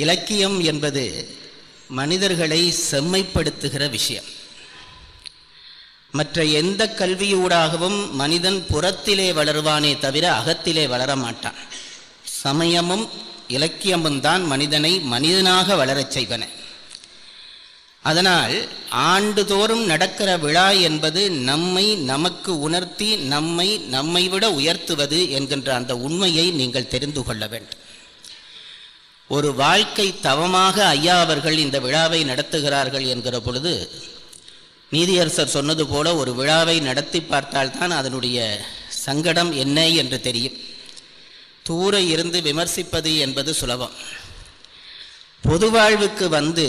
இலக்கியம் என்பது மனிதர்களை செம்மைப்படுத்துகிற விஷயம். மற்ற எந்த கல்வியூடாகவும் மனிதன் புறத்திலே வளருவானே தவிர அகத்திலே வளர மாட்டான். சமயமும் இலக்கியமும் தான் மனிதனை மனிதனாக வளரச் செய்வன. அதனால் ஆண்டுதோறும் நடக்கிற விழா என்பது நம்மை நமக்கு உணர்த்தி நம்மை விட உயர்த்துவது என்கின்ற அந்த உண்மையை நீங்கள் தெரிந்து கொள்ள வேண்டும். ஒரு வாழ்க்கை தவமாக ஐயா அவர்கள் இந்த விழாவை நடத்துகிறார்கள் என்கிற பொழுது நீதியரசர் சொன்னது போல ஒரு விழாவை நடத்தி பார்த்தால்தான் அதனுடைய சங்கடம் என்ன என்று தெரியும். தூர இருந்து விமர்சிப்பது என்பது சுலபம். பொது வாழ்வுக்கு வந்து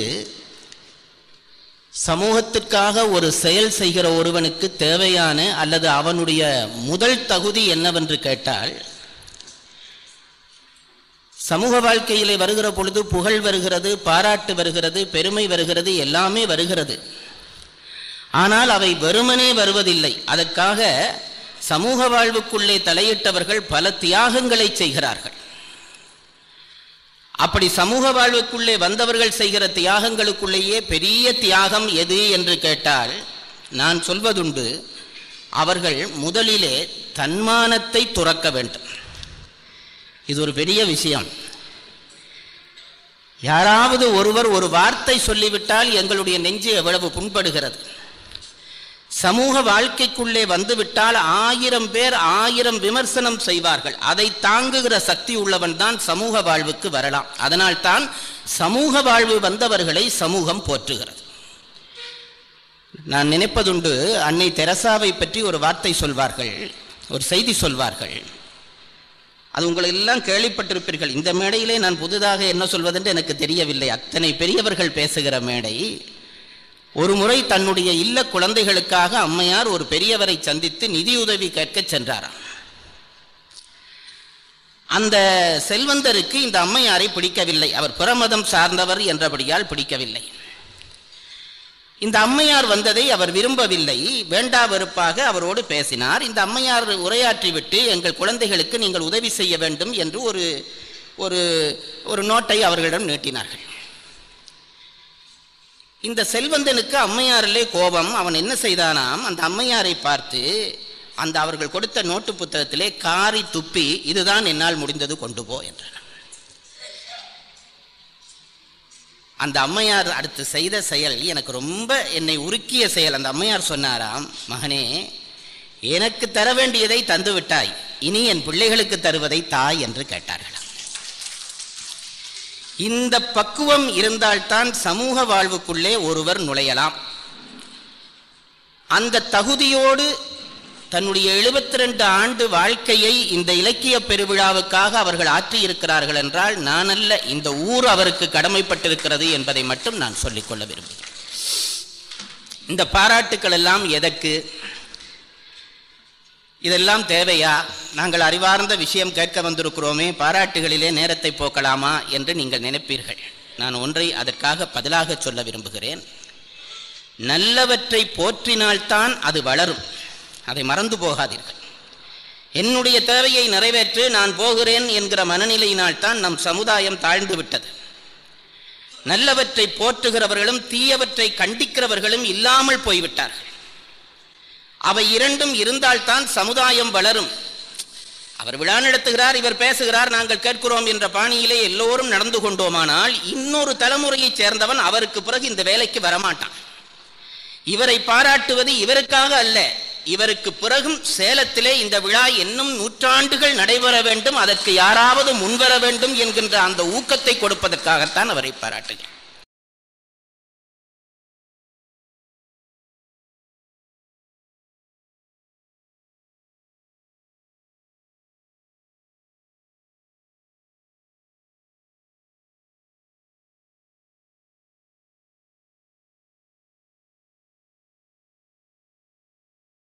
சமூகத்திற்காக ஒரு செயல் செய்கிற ஒருவனுக்கு தேவையான அல்லது அவனுடைய முதல் தகுதி என்னவென்று கேட்டால், சமூக வாழ்க்கையிலே வருகிற பொழுது புகழ் வருகிறது, பாராட்டு வருகிறது, பெருமை வருகிறது, எல்லாமே வருகிறது. ஆனால் அவை வெறுமனே வருவதில்லை. அதற்காக சமூக வாழ்வுக்குள்ளே தலையிட்டவர்கள் பல தியாகங்களை செய்கிறார்கள். அப்படி சமூக வாழ்வுக்குள்ளே வந்தவர்கள் செய்கிற தியாகங்களுக்குள்ளேயே பெரிய தியாகம் எது என்று கேட்டால், நான் சொல்வதுண்டு, அவர்கள் முதலிலே தன்மானத்தை துறக்க வேண்டும். இது ஒரு பெரிய விஷயம். யாராவது ஒருவர் ஒரு வார்த்தை சொல்லிவிட்டால் எங்களுடைய நெஞ்சு எவ்வளவு புண்படுகிறது. சமூக வாழ்க்கைக்குள்ளே வந்துவிட்டால் 1000 பேர் 1000 விமர்சனம் செய்வார்கள். அதை தாங்குகிற சக்தி உள்ளவன் தான் சமூக வாழ்வுக்கு வரலாம். அதனால் தான் சமூக வாழ்வு வந்தவர்களை சமூகம் போற்றுகிறது. நான் நினைப்பதுண்டு, அன்னை தெரசாவை பற்றி ஒரு வார்த்தை சொல்வார்கள், ஒரு செய்தி சொல்வார்கள். அது உங்களை எல்லாம் கேள்விப்பட்டிருப்பீர்கள். இந்த மேடையிலே நான் புதிதாக என்ன சொல்வதென்று எனக்கு தெரியவில்லை. அத்தனை பெரியவர்கள் பேசுகிற மேடை. ஒரு முறை தன்னுடைய இல்ல குழந்தைகளுக்காக அம்மையார் ஒரு பெரியவரை சந்தித்து நிதியுதவி கேட்க சென்றாராம். அந்த செல்வந்தருக்கு இந்த அம்மையாரை பிடிக்கவில்லை. அவர் பிரமதம் சார்ந்தவர் என்றபடியால் பிடிக்கவில்லை. இந்த அம்மையார் வந்ததை அவர் விரும்பவில்லை. வேண்டா வெறுப்பாக அவரோடு பேசினார். இந்த அம்மையார் உரையாற்றிவிட்டு, எங்கள் குழந்தைகளுக்கு நீங்கள் உதவி செய்ய வேண்டும் என்று ஒரு நோட்டை அவர்களிடம் நீட்டினார்கள். இந்த செல்வந்தனுக்கு அம்மையாரிலே கோபம். அவன் என்ன செய்தானாம், அந்த அம்மையாரை பார்த்து அந்த அவர்கள் கொடுத்த நோட்டு புத்தகத்திலே காரி துப்பி, இதுதான் என்னால் முடிந்தது, கொண்டு போ என்றான். அந்த அம்மையார் அடுத்து செய்த செயல் எனக்கு ரொம்ப என்னை உருக்கிய செயல். அந்த அம்மையார் சொன்னாராம், மகனே, எனக்கு தர வேண்டியதை தந்து விட்டாய், இனி என் பிள்ளைகளுக்கு தருவதை தாய் என்று கேட்டார்கள். இந்த பக்குவம் இருந்தால்தான் சமூக வாழ்வுக்குள்ளே ஒருவர் நுழையலாம். அந்த தகுதியோடு தன்னுடைய 72 ஆண்டு வாழ்க்கையை இந்த இலக்கிய பெருவிழாவுக்காக அவர்கள் ஆற்றியிருக்கிறார்கள் என்றால், நான் அல்ல, இந்த ஊர் அவருக்கு கடமைப்பட்டிருக்கிறது என்பதை மட்டும் நான் சொல்லிக்கொள்ள விரும்புகிறேன். இந்த பாராட்டுக்கள் எல்லாம் எதற்கு? இதெல்லாம் தேவையா? நாங்கள் அறிவார்ந்த விஷயம் கேட்க வந்திருக்கிறோமே, பாராட்டுகளிலே நேரத்தை போக்கலாமா என்று நீங்கள் நினைப்பீர்கள். நான் ஒன்றை அதற்காக பதிலாக சொல்ல விரும்புகிறேன். நல்லவற்றை போற்றினால்தான் அது வளரும். அதை மறந்து போகாதீர்கள். என்னுடைய தேவையை நிறைவேற்று, நான் போகிறேன் என்கிற மனநிலையினால்தான் நம் சமுதாயம் தாழ்ந்து விட்டது. நல்லவற்றை போற்றுகிறவர்களும் தீயவற்றை கண்டிக்கிறவர்களும் இல்லாமல் போய்விட்டார்கள். அவை இரண்டும் இருந்தால்தான் சமுதாயம் வளரும். அவர் விழா நடத்துகிறார், இவர் பேசுகிறார், நாங்கள் கேட்கிறோம் என்ற பாணியிலே எல்லோரும் நடந்து கொண்டோமானால் இன்னொரு தலைமுறையைச் சேர்ந்தவன் அவருக்கு பிறகு இந்த வேலைக்கு வரமாட்டான். இவரை பாராட்டுவது இவருக்காக அல்ல, இவருக்கு பிறகும் சேலத்திலே இந்த விழா இன்னும் 100 நூற்றாண்டுகள் நடைபெற வேண்டும், அதற்கு யாராவது முன்வர வேண்டும் என்கின்ற அந்த ஊக்கத்தை கொடுப்பதற்காகத்தான் அவரை பாராட்டுகிறார்.